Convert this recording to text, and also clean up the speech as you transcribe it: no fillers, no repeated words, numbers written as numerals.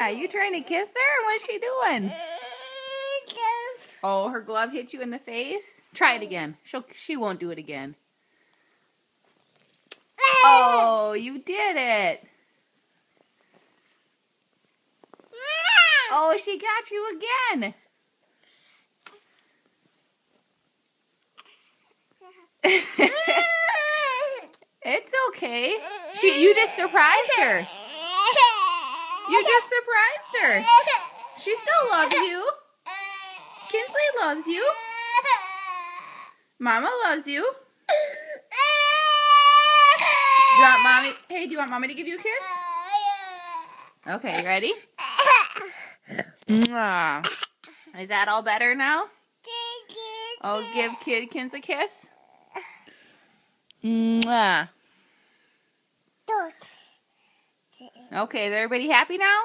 Are you trying to kiss her? What's she doing? Oh, her glove hit you in the face? Try it again. She won't do it again. Oh, you did it. Oh, she got you again. It's okay. You just surprised her. You just surprised her. She still loves you. Kinsley loves you. Mama loves you. Do you want mommy? Hey, do you want mommy to give you a kiss? Okay, ready? Mwah. Is that all better now? Oh, give Kidkins a kiss. Mwah. Okay, is everybody happy now?